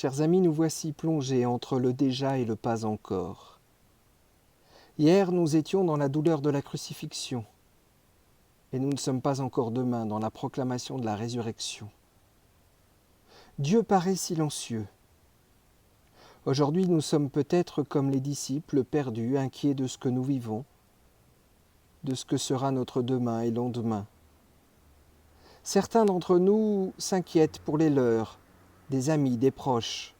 Chers amis, nous voici plongés entre le déjà et le pas encore. Hier, nous étions dans la douleur de la crucifixion, et nous ne sommes pas encore demain dans la proclamation de la résurrection. Dieu paraît silencieux. Aujourd'hui, nous sommes peut-être comme les disciples perdus, inquiets de ce que nous vivons, de ce que sera notre demain et lendemain. Certains d'entre nous s'inquiètent pour les leurs, des amis, des proches.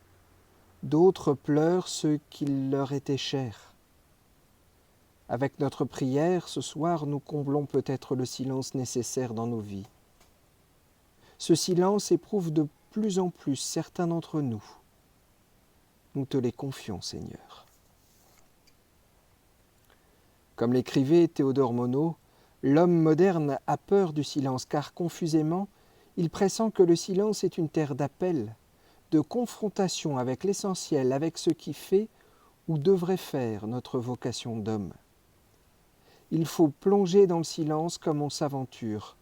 D'autres pleurent ceux qui leur étaient chers. Avec notre prière, ce soir, nous comblons peut-être le silence nécessaire dans nos vies. Ce silence éprouve de plus en plus certains d'entre nous. Nous te les confions, Seigneur. Comme l'écrivait Théodore Monod, l'homme moderne a peur du silence, car confusément, il pressent que le silence est une terre d'appel, de confrontation avec l'essentiel, avec ce qui fait ou devrait faire notre vocation d'homme. Il faut plonger dans le silence comme on s'aventure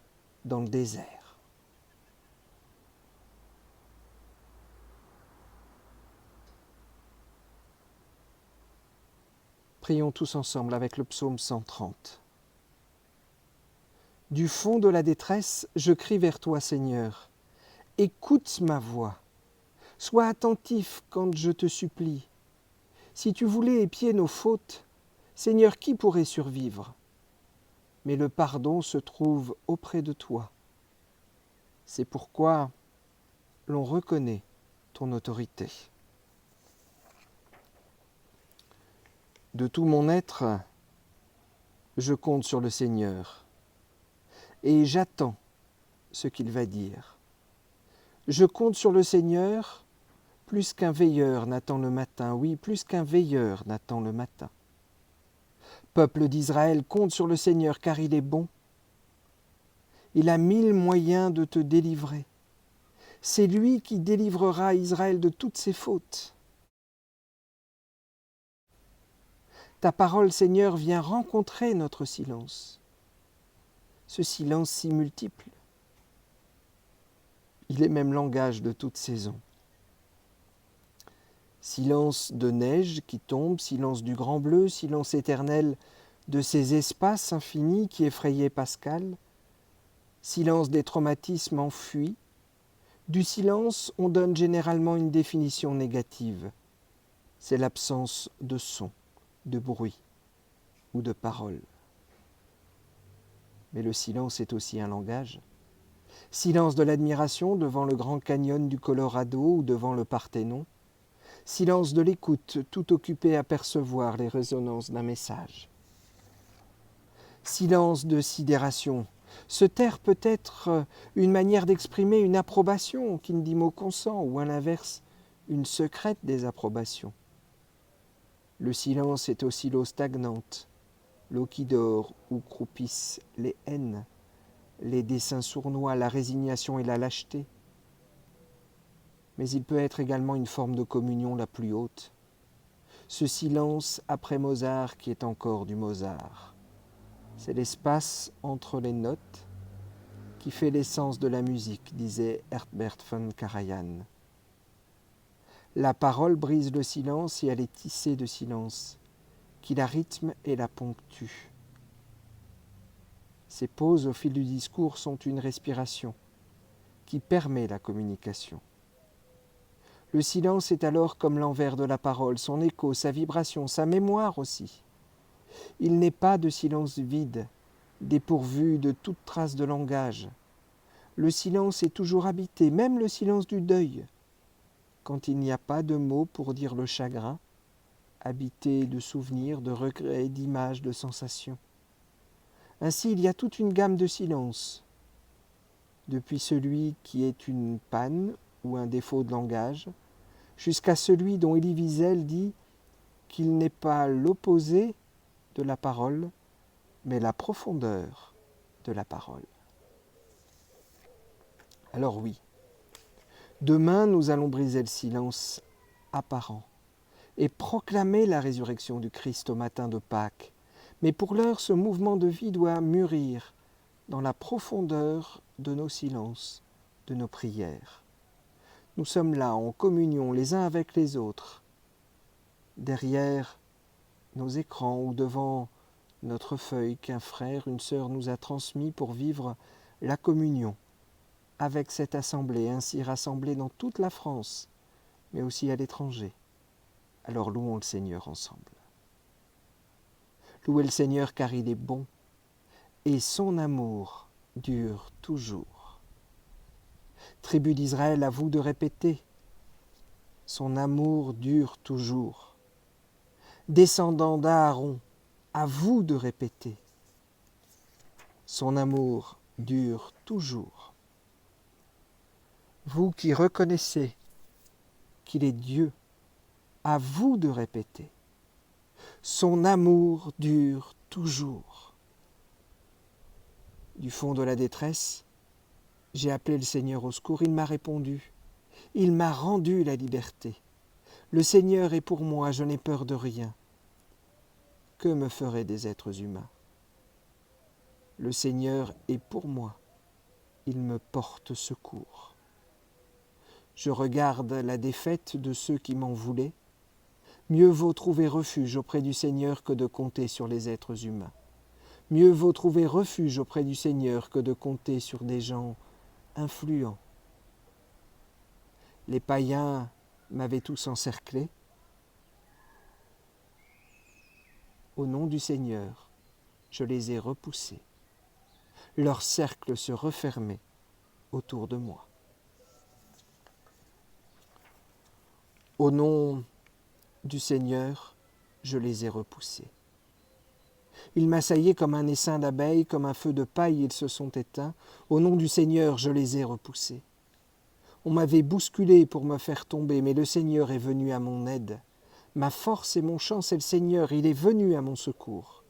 dans le désert. Prions tous ensemble avec le psaume 130. Du fond de la détresse, je crie vers toi, Seigneur. Écoute ma voix. Sois attentif quand je te supplie. Si tu voulais épier nos fautes, Seigneur, qui pourrait survivre ? Mais le pardon se trouve auprès de toi. C'est pourquoi l'on reconnaît ton autorité. De tout mon être, je compte sur le Seigneur et j'attends ce qu'il va dire. Je compte sur le Seigneur plus qu'un veilleur n'attend le matin, oui, plus qu'un veilleur n'attend le matin. Peuple d'Israël, compte sur le Seigneur car il est bon. Il a 1000 moyens de te délivrer. C'est lui qui délivrera Israël de toutes ses fautes. Ta parole, Seigneur, vient rencontrer notre silence. Ce silence si multiple. Il est même langage de toute saison. Silence de neige qui tombe, silence du grand bleu, silence éternel de ces espaces infinis qui effrayaient Pascal, silence des traumatismes enfuis. Du silence, on donne généralement une définition négative. C'est l'absence de son, de bruit ou de parole. Mais le silence est aussi un langage. Silence de l'admiration devant le Grand Canyon du Colorado ou devant le Parthénon. Silence de l'écoute, tout occupé à percevoir les résonances d'un message. Silence de sidération. Se taire peut être une manière d'exprimer une approbation qui ne dit mot consent, ou à l'inverse, une secrète désapprobation. Le silence est aussi l'eau stagnante, l'eau qui dort où croupissent les haines, les desseins sournois, la résignation et la lâcheté. Mais il peut être également une forme de communion la plus haute. Ce silence après Mozart qui est encore du Mozart. C'est l'espace entre les notes qui fait l'essence de la musique, disait Herbert von Karajan. La parole brise le silence et elle est tissée de silence, qui la rythme et la ponctue. Ces pauses au fil du discours sont une respiration qui permet la communication. Le silence est alors comme l'envers de la parole, son écho, sa vibration, sa mémoire aussi. Il n'est pas de silence vide, dépourvu de toute trace de langage. Le silence est toujours habité, même le silence du deuil, quand il n'y a pas de mots pour dire le chagrin, habité de souvenirs, de regrets, d'images, de sensations. Ainsi, il y a toute une gamme de silences, depuis celui qui est une panne ou un défaut de langage, jusqu'à celui dont Elie Wiesel dit qu'il n'est pas l'opposé de la parole, mais la profondeur de la parole. Alors oui, demain nous allons briser le silence apparent et proclamer la résurrection du Christ au matin de Pâques. Mais pour l'heure, ce mouvement de vie doit mûrir dans la profondeur de nos silences, de nos prières. Nous sommes là en communion les uns avec les autres, derrière nos écrans ou devant notre feuille qu'un frère, une sœur nous a transmis pour vivre la communion avec cette assemblée ainsi rassemblée dans toute la France, mais aussi à l'étranger. Alors louons le Seigneur ensemble. Louez le Seigneur car il est bon et son amour dure toujours. Tribu d'Israël, à vous de répéter, son amour dure toujours. Descendants d'Aaron, à vous de répéter, son amour dure toujours. Vous qui reconnaissez qu'il est Dieu, à vous de répéter, son amour dure toujours. Du fond de la détresse, j'ai appelé le Seigneur au secours, il m'a répondu, il m'a rendu la liberté. Le Seigneur est pour moi, je n'ai peur de rien. Que me feraient des êtres humains? Le Seigneur est pour moi, il me porte secours. Je regarde la défaite de ceux qui m'en voulaient. Mieux vaut trouver refuge auprès du Seigneur que de compter sur les êtres humains. Mieux vaut trouver refuge auprès du Seigneur que de compter sur des gens influents. Les païens m'avaient tous encerclé. Au nom du Seigneur, je les ai repoussés. Leur cercle se refermait autour de moi. Au nom du Seigneur, je les ai repoussés. Ils m'assaillaient comme un essaim d'abeilles, comme un feu de paille, ils se sont éteints. Au nom du Seigneur, je les ai repoussés. On m'avait bousculé pour me faire tomber, mais le Seigneur est venu à mon aide. Ma force et mon chant, c'est le Seigneur, il est venu à mon secours.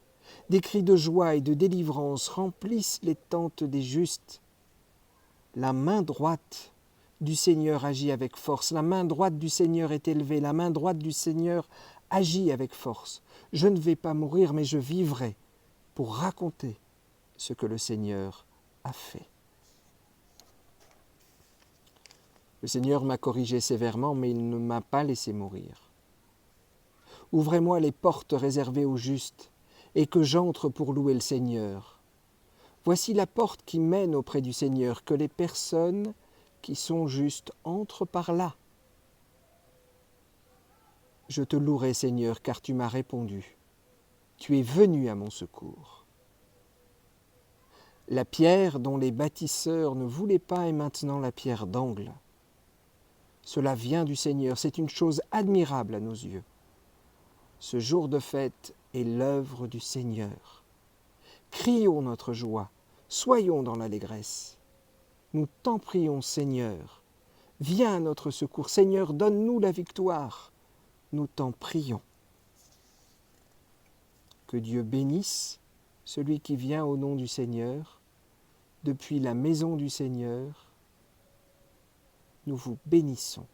Des cris de joie et de délivrance remplissent les tentes des justes. La main droite du Seigneur agit avec force. La main droite du Seigneur est élevée. La main droite du Seigneur agit avec force. Je ne vais pas mourir, mais je vivrai pour raconter ce que le Seigneur a fait. Le Seigneur m'a corrigé sévèrement, mais il ne m'a pas laissé mourir. Ouvrez-moi les portes réservées aux justes, et que j'entre pour louer le Seigneur. Voici la porte qui mène auprès du Seigneur, que les personnes qui sont justes entrent par là. Je te louerai, Seigneur, car tu m'as répondu. Tu es venu à mon secours. La pierre dont les bâtisseurs ne voulaient pas est maintenant la pierre d'angle. Cela vient du Seigneur, c'est une chose admirable à nos yeux. Ce jour de fête est l'œuvre du Seigneur. Crions notre joie, soyons dans l'allégresse. Nous t'en prions, Seigneur. Viens à notre secours. Seigneur, donne-nous la victoire. Nous t'en prions. Que Dieu bénisse celui qui vient au nom du Seigneur. Depuis la maison du Seigneur, nous vous bénissons.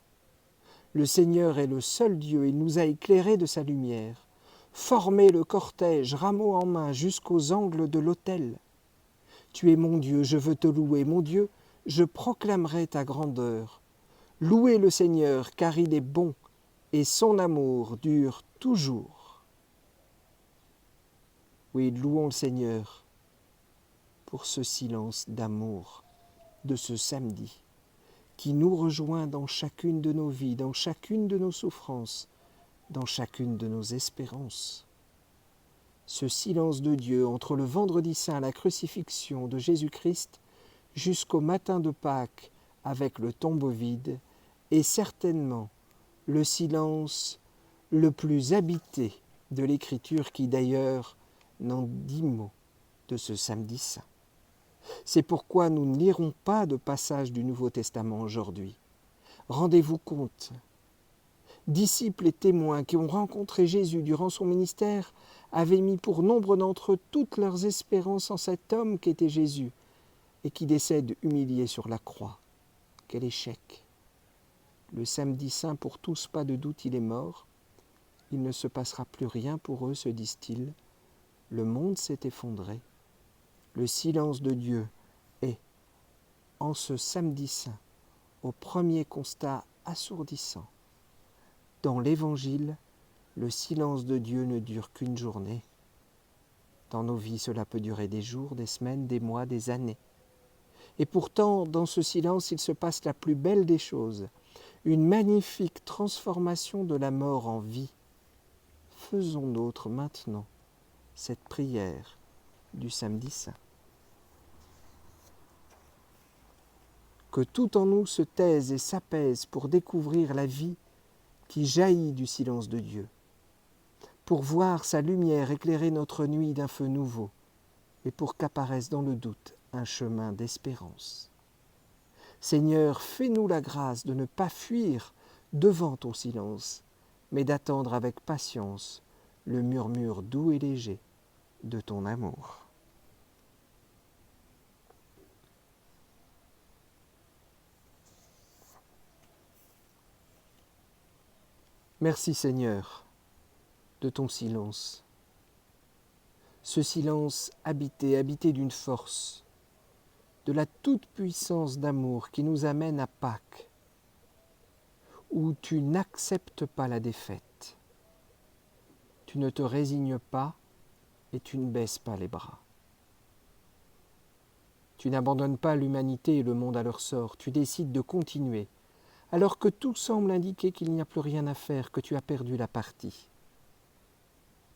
Le Seigneur est le seul Dieu, il nous a éclairés de sa lumière. Formez le cortège, rameau en main, jusqu'aux angles de l'autel. Tu es mon Dieu, je veux te louer. Mon Dieu, je proclamerai ta grandeur. Louez le Seigneur, car il est bon, et son amour dure toujours. Oui, louons le Seigneur pour ce silence d'amour de ce samedi qui nous rejoint dans chacune de nos vies, dans chacune de nos souffrances, dans chacune de nos espérances. Ce silence de Dieu entre le vendredi saint, la crucifixion de Jésus-Christ, jusqu'au matin de Pâques avec le tombeau vide, est certainement le silence le plus habité de l'Écriture qui d'ailleurs n'en dit mot de ce samedi saint. C'est pourquoi nous ne lirons pas de passage du Nouveau Testament aujourd'hui. Rendez-vous compte, disciples et témoins qui ont rencontré Jésus durant son ministère avaient mis pour nombre d'entre eux toutes leurs espérances en cet homme qu'était Jésus et qui décède humilié sur la croix. Quel échec! Le samedi saint, pour tous, pas de doute, il est mort. Il ne se passera plus rien pour eux, se disent-ils. Le monde s'est effondré. Le silence de Dieu est, en ce samedi saint, au premier constat assourdissant. Dans l'Évangile, le silence de Dieu ne dure qu'une journée. Dans nos vies, cela peut durer des jours, des semaines, des mois, des années. Et pourtant, dans ce silence, il se passe la plus belle des choses, une magnifique transformation de la mort en vie. Faisons nôtre maintenant cette prière du Samedi Saint. Que tout en nous se taise et s'apaise pour découvrir la vie qui jaillit du silence de Dieu, pour voir sa lumière éclairer notre nuit d'un feu nouveau, et pour qu'apparaisse dans le doute un chemin d'espérance. Seigneur, fais-nous la grâce de ne pas fuir devant ton silence, mais d'attendre avec patience le murmure doux et léger de ton amour. Merci Seigneur de ton silence. Ce silence habité d'une force, de la toute-puissance d'amour qui nous amène à Pâques, où tu n'acceptes pas la défaite, tu ne te résignes pas et tu ne baisses pas les bras. Tu n'abandonnes pas l'humanité et le monde à leur sort, tu décides de continuer, alors que tout semble indiquer qu'il n'y a plus rien à faire, que tu as perdu la partie.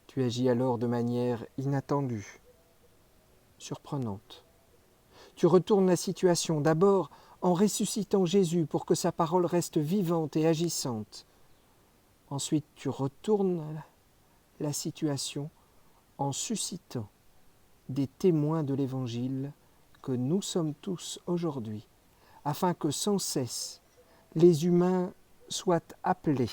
Tu agis alors de manière inattendue, surprenante. Tu retournes la situation d'abord en ressuscitant Jésus pour que sa parole reste vivante et agissante. Ensuite, tu retournes la situation en suscitant des témoins de l'Évangile que nous sommes tous aujourd'hui, afin que sans cesse les humains soient appelés,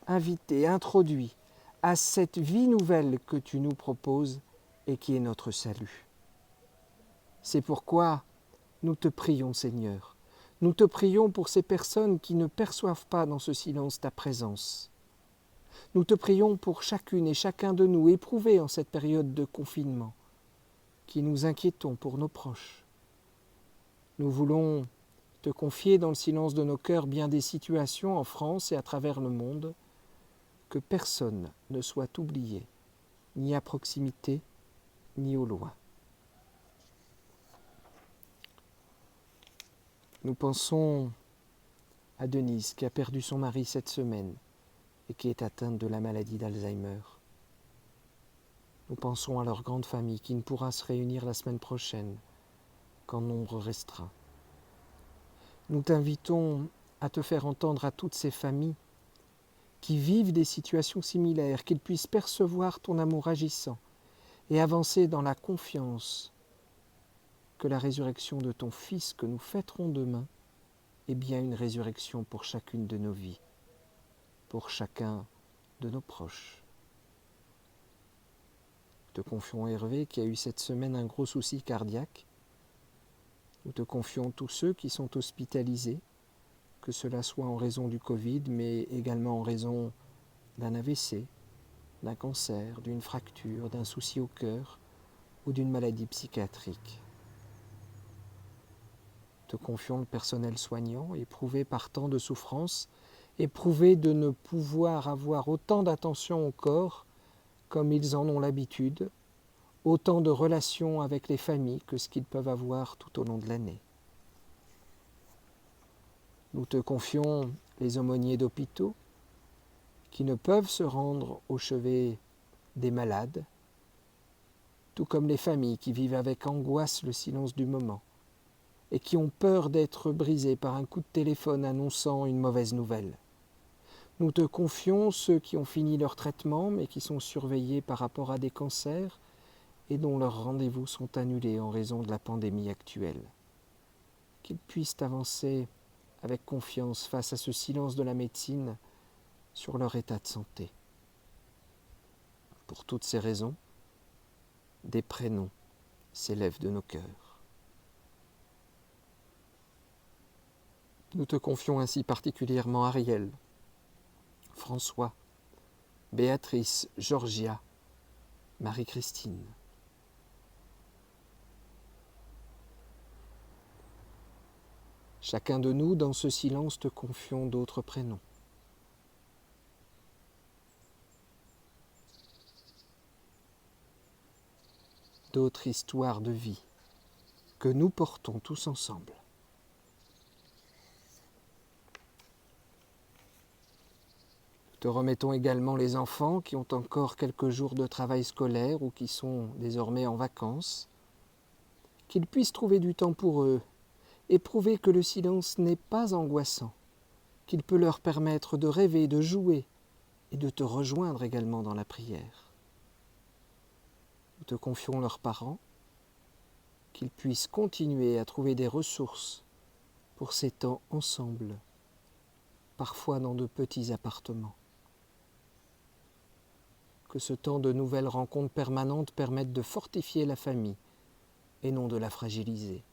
invités, introduits à cette vie nouvelle que tu nous proposes et qui est notre salut. C'est pourquoi nous te prions, Seigneur. Nous te prions pour ces personnes qui ne perçoivent pas dans ce silence ta présence. Nous te prions pour chacune et chacun de nous éprouvés en cette période de confinement, qui nous inquiétons pour nos proches. Nous voulons te confier dans le silence de nos cœurs bien des situations en France et à travers le monde, que personne ne soit oublié, ni à proximité, ni au loin. Nous pensons à Denise qui a perdu son mari cette semaine et qui est atteinte de la maladie d'Alzheimer. Nous pensons à leur grande famille qui ne pourra se réunir la semaine prochaine qu'en nombre restreint. Nous t'invitons à te faire entendre à toutes ces familles qui vivent des situations similaires, qu'ils puissent percevoir ton amour agissant et avancer dans la confiance que la résurrection de ton Fils que nous fêterons demain est bien une résurrection pour chacune de nos vies, pour chacun de nos proches. Nous te confions Hervé qui a eu cette semaine un gros souci cardiaque. Nous te confions tous ceux qui sont hospitalisés, que cela soit en raison du Covid, mais également en raison d'un AVC, d'un cancer, d'une fracture, d'un souci au cœur ou d'une maladie psychiatrique. Te confions le personnel soignant, éprouvé par tant de souffrances, éprouvé de ne pouvoir avoir autant d'attention au corps comme ils en ont l'habitude, autant de relations avec les familles que ce qu'ils peuvent avoir tout au long de l'année. Nous te confions les aumôniers d'hôpitaux qui ne peuvent se rendre au chevet des malades, tout comme les familles qui vivent avec angoisse le silence du moment et qui ont peur d'être brisées par un coup de téléphone annonçant une mauvaise nouvelle. Nous te confions ceux qui ont fini leur traitement mais qui sont surveillés par rapport à des cancers et dont leurs rendez-vous sont annulés en raison de la pandémie actuelle. Qu'ils puissent avancer avec confiance face à ce silence de la médecine sur leur état de santé. Pour toutes ces raisons, des prénoms s'élèvent de nos cœurs. Nous te confions ainsi particulièrement Ariel, François, Béatrice, Georgia, Marie-Christine. Chacun de nous, dans ce silence, te confions d'autres prénoms. D'autres histoires de vie que nous portons tous ensemble. Nous te remettons également les enfants qui ont encore quelques jours de travail scolaire ou qui sont désormais en vacances, qu'ils puissent trouver du temps pour eux et prouver que le silence n'est pas angoissant, qu'il peut leur permettre de rêver, de jouer et de te rejoindre également dans la prière. Nous te confions leurs parents, qu'ils puissent continuer à trouver des ressources pour ces temps ensemble, parfois dans de petits appartements. Que ce temps de nouvelles rencontres permanentes permette de fortifier la famille et non de la fragiliser.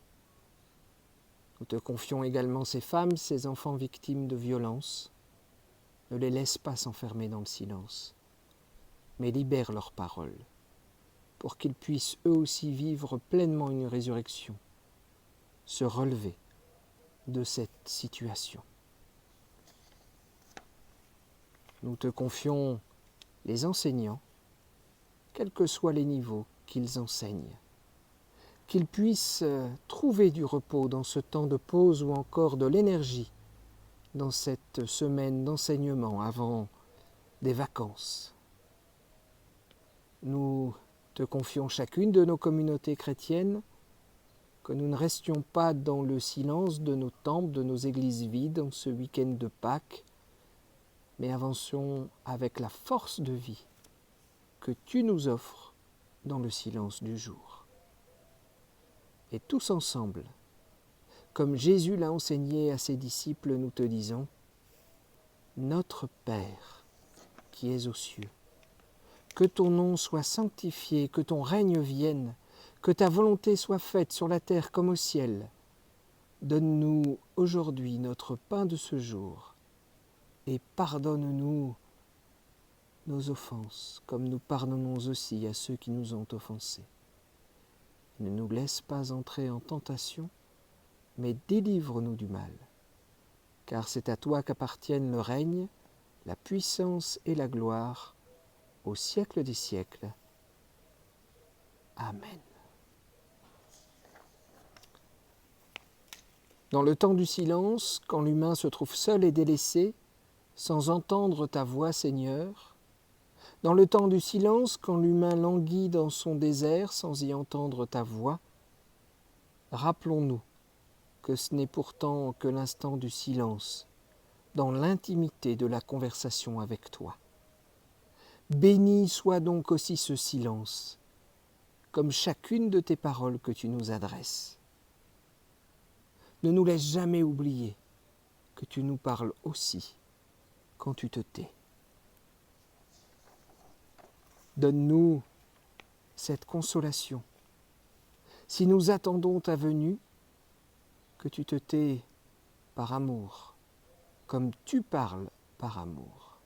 Nous te confions également ces femmes, ces enfants victimes de violences. Ne les laisse pas s'enfermer dans le silence, mais libère leurs paroles, pour qu'ils puissent eux aussi vivre pleinement une résurrection, se relever de cette situation. Nous te confions les enseignants, quels que soient les niveaux qu'ils enseignent, qu'ils puissent trouver du repos dans ce temps de pause ou encore de l'énergie dans cette semaine d'enseignement avant des vacances. Nous te confions chacune de nos communautés chrétiennes, que nous ne restions pas dans le silence de nos temples, de nos églises vides en ce week-end de Pâques, mais avancions avec la force de vie que tu nous offres dans le silence du jour. Et tous ensemble, comme Jésus l'a enseigné à ses disciples, nous te disons, Notre Père qui es aux cieux, que ton nom soit sanctifié, que ton règne vienne, que ta volonté soit faite sur la terre comme au ciel. Donne-nous aujourd'hui notre pain de ce jour et pardonne-nous nos offenses, comme nous pardonnons aussi à ceux qui nous ont offensés. Ne nous laisse pas entrer en tentation, mais délivre-nous du mal. Car c'est à toi qu'appartiennent le règne, la puissance et la gloire, au siècle des siècles. Amen. Dans le temps du silence, quand l'humain se trouve seul et délaissé, sans entendre ta voix, Seigneur, dans le temps du silence, quand l'humain languit dans son désert sans y entendre ta voix, rappelons-nous que ce n'est pourtant que l'instant du silence, dans l'intimité de la conversation avec toi. Béni soit donc aussi ce silence, comme chacune de tes paroles que tu nous adresses. Ne nous laisse jamais oublier que tu nous parles aussi quand tu te tais. Donne-nous cette consolation. Si nous attendons ta venue, que tu te tais par amour, comme tu parles par amour.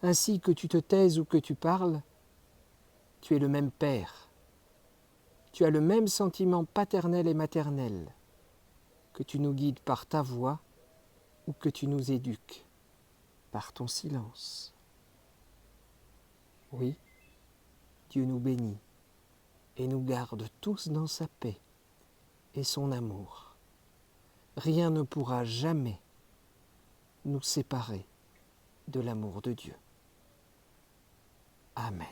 Ainsi que tu te taises ou que tu parles, tu es le même Père. Tu as le même sentiment paternel et maternel, que tu nous guides par ta voix ou que tu nous éduques par ton silence. Oui, Dieu nous bénit et nous garde tous dans sa paix et son amour. Rien ne pourra jamais nous séparer de l'amour de Dieu. Amen.